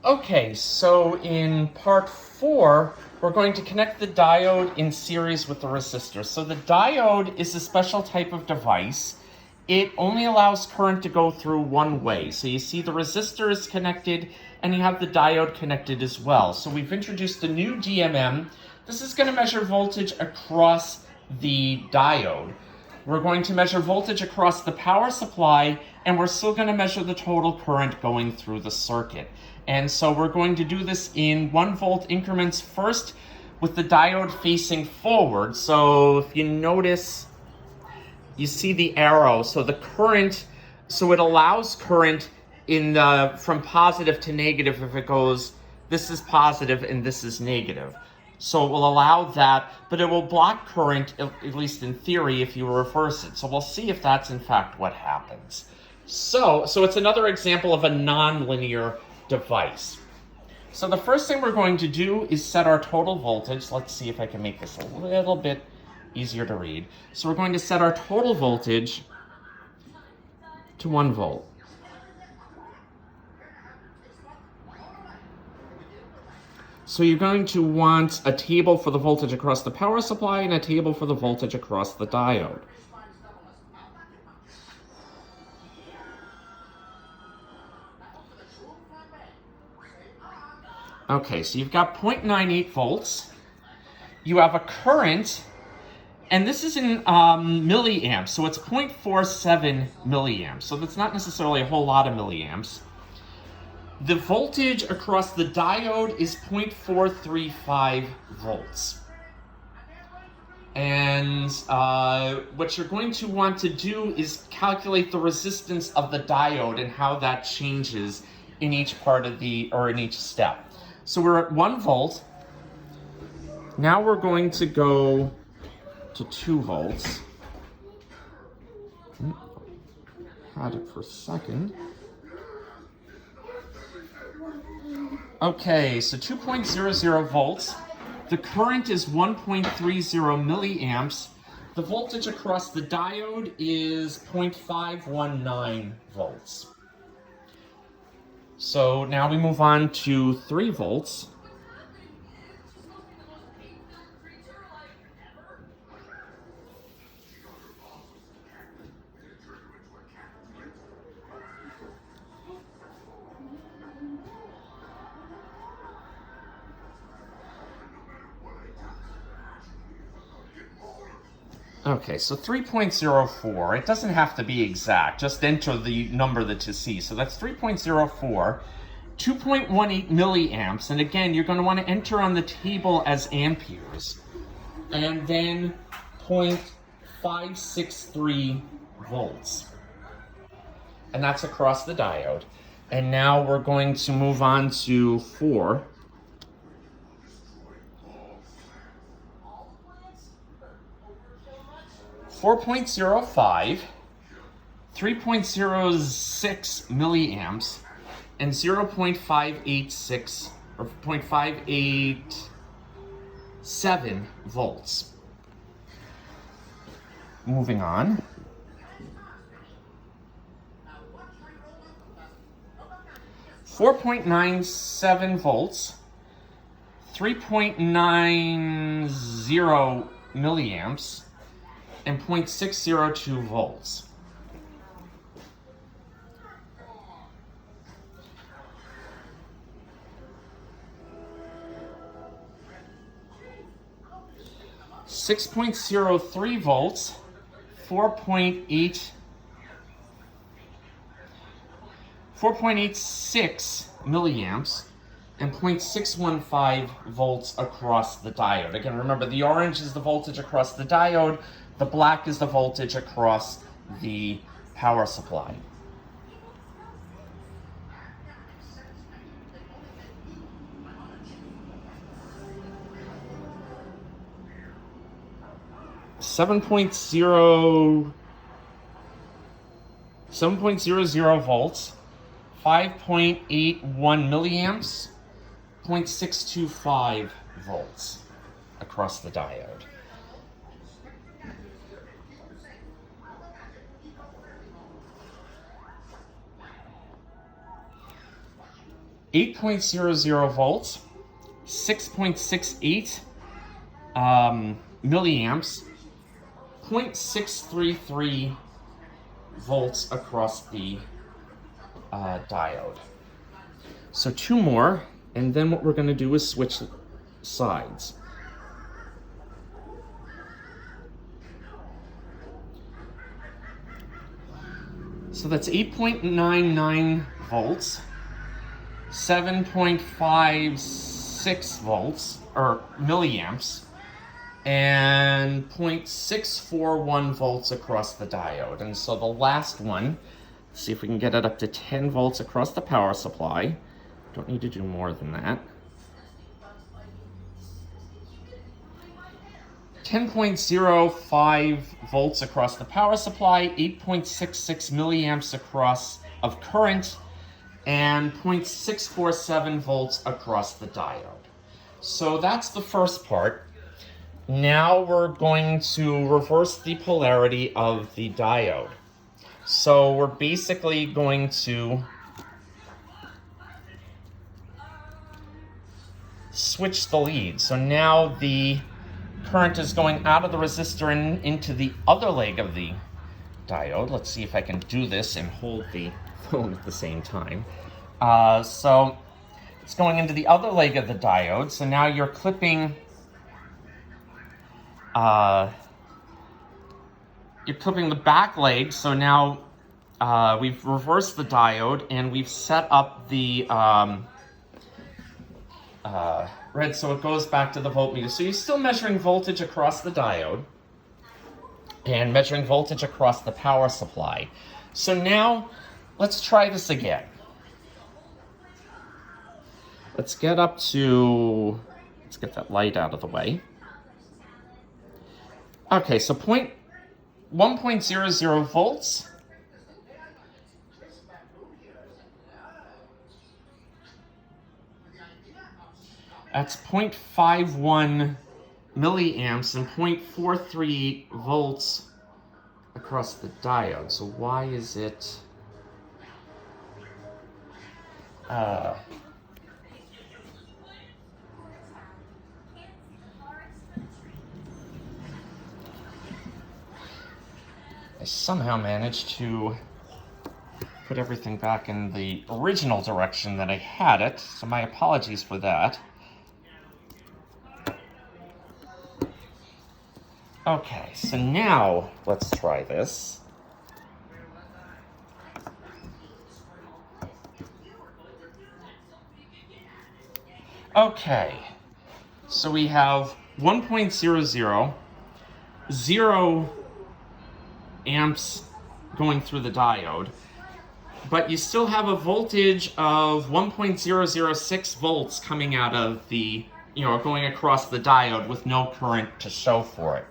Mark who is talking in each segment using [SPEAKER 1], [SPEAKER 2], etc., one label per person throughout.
[SPEAKER 1] Okay, so in part 4, we're going to connect the diode in series with the resistor. So the diode is a special type of device. It only allows current to go through one way. So you see the resistor is connected and you have the diode connected as well. So we've introduced a new DMM. This is going to measure voltage across the diode. We're going to measure voltage across the power supply, and we're still going to measure the total current going through the circuit. And so we're going to do this in 1 volt increments first with the diode facing forward. So if you notice, you see the arrow. So the current, so it allows current in from positive to negative if it goes, this is positive and this is negative. So it will allow that, but it will block current, at least in theory, if you reverse it. So we'll see if that's in fact what happens. So it's another example of a nonlinear device. So the first thing we're going to do is set our total voltage. Let's see if I can make this a little bit easier to read. So we're going to set our total voltage to 1 volt. So you're going to want a table for the voltage across the power supply and a table for the voltage across the diode. Okay, so you've got 0.98 volts. You have a current, and this is in milliamps, so it's 0.47 milliamps. So that's not necessarily a whole lot of milliamps. The voltage across the diode is 0.435 volts. And what you're going to want to do is calculate the resistance of the diode and how that changes in each part of in each step. So we're at 1 volt. Now we're going to go to 2 volts. Had it for a second. Okay, so 2.00 volts. The current is 1.30 milliamps. The voltage across the diode is 0.519 volts. So now we move on to 3 volts. Okay, so 3.04, it doesn't have to be exact, just enter the number that you see. So that's 3.04, 2.18 milliamps, and again, you're going to want to enter on the table as amperes, and then 0.563 volts. And that's across the diode. And now we're going to move on to 4. 4.05, 3.06 milliamps, and 0.586 or 0.587 volts. Moving on. 4.97 volts, 3.90 milliamps, and 0.602 volts. .03 volts, 4.86 milliamps, and 0.615 volts across the diode. Again, remember, the orange is the voltage across the diode, the black is the voltage across the power supply. Seven point zero volts, 5.81 milliamps, 0.625 volts across the diode. 8.00 volts, 6.68 milliamps, 0.633 volts across the diode. So two more, and then what we're going to do is switch sides. So that's 8.99 volts, 7.56 volts, or milliamps, and 0.641 volts across the diode. And so the last one, let's see if we can get it up to 10 volts across the power supply. Don't need to do more than that. 10.05 volts across the power supply, 8.66 milliamps across of current, and 0.647 volts across the diode. So that's the first part. Now we're going to reverse the polarity of the diode. So we're basically going to switch the lead. So now the current is going out of the resistor and into the other leg of the diode. Let's see if I can do this and hold the phone at the same time. So it's going into the other leg of the diode. So now you're clipping the back leg. So now we've reversed the diode and we've set up the red, so it goes back to the voltmeter. So you're still measuring voltage across the diode and measuring voltage across the power supply. So now let's try this again. Let's get up to, let's get that light out of the way. Okay, so 1.00 volts. That's 0.51 milliamps and 0.43 volts across the diode. So why is it... I somehow managed to put everything back in the original direction that I had it, so my apologies for that. Okay, so now let's try this. Okay, so we have 1.00, 0 amps going through the diode, but you still have a voltage of 1.006 volts coming out of the, going across the diode with no current to show for it.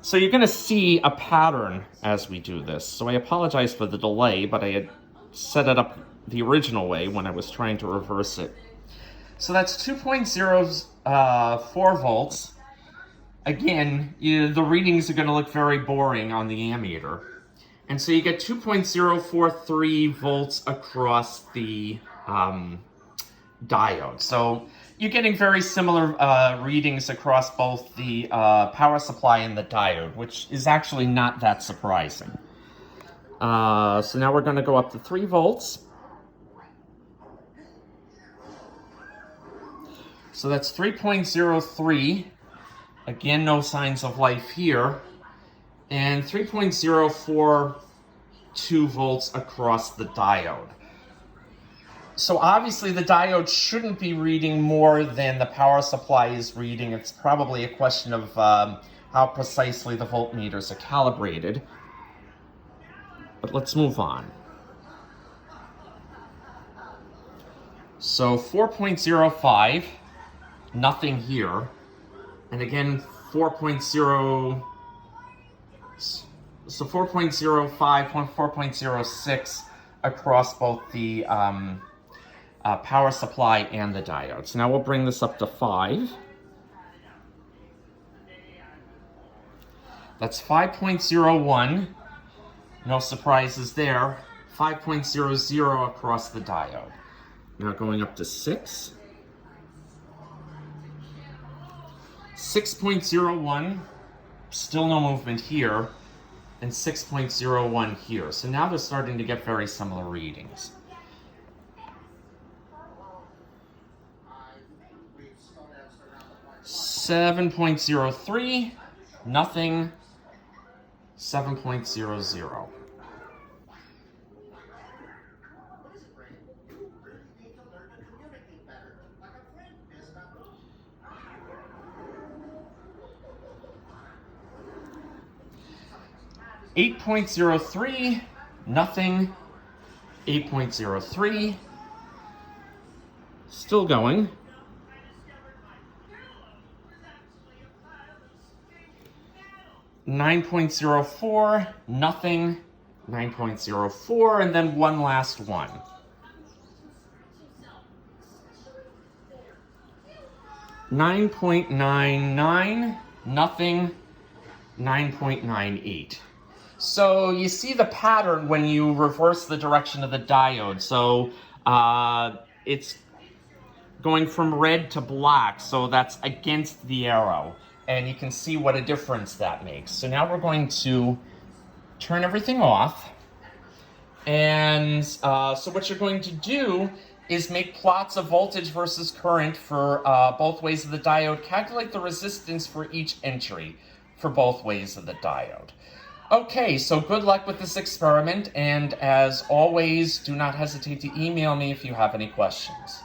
[SPEAKER 1] So you're going to see a pattern as we do this. So I apologize for the delay, but I had set it up the original way when I was trying to reverse it. So that's 2.04 volts. Again, the readings are going to look very boring on the ammeter. And so you get 2.043 volts across the diode. So you're getting very similar readings across both the power supply and the diode, which is actually not that surprising. So now we're going to go up to 3 volts. So that's 3.03. Again, no signs of life here. And 3.042 volts across the diode. So obviously the diode shouldn't be reading more than the power supply is reading. It's probably a question of how precisely the voltmeters are calibrated. But let's move on. So 4.05, nothing here. And again, 4.0, so 4.05, 4.06 across both the power supply and the diode. So now we'll bring this up to 5. That's 5.01, no surprises there. 5.00 across the diode. Now going up to 6. 6.01, still no movement here, and 6.01 here. So now they're starting to get very similar readings. 7.03, nothing. 7.00. 8.03, nothing. 8.03, still going. 9.04, nothing. 9.04, and then one last one. 9.99, nothing. 9.98. So you see the pattern when you reverse the direction of the diode. So it's going from red to black, so that's against the arrow. And you can see what a difference that makes. So now we're going to turn everything off. And so what you're going to do is make plots of voltage versus current for both ways of the diode. Calculate the resistance for each entry for both ways of the diode. Okay, so good luck with this experiment. And as always, do not hesitate to email me if you have any questions.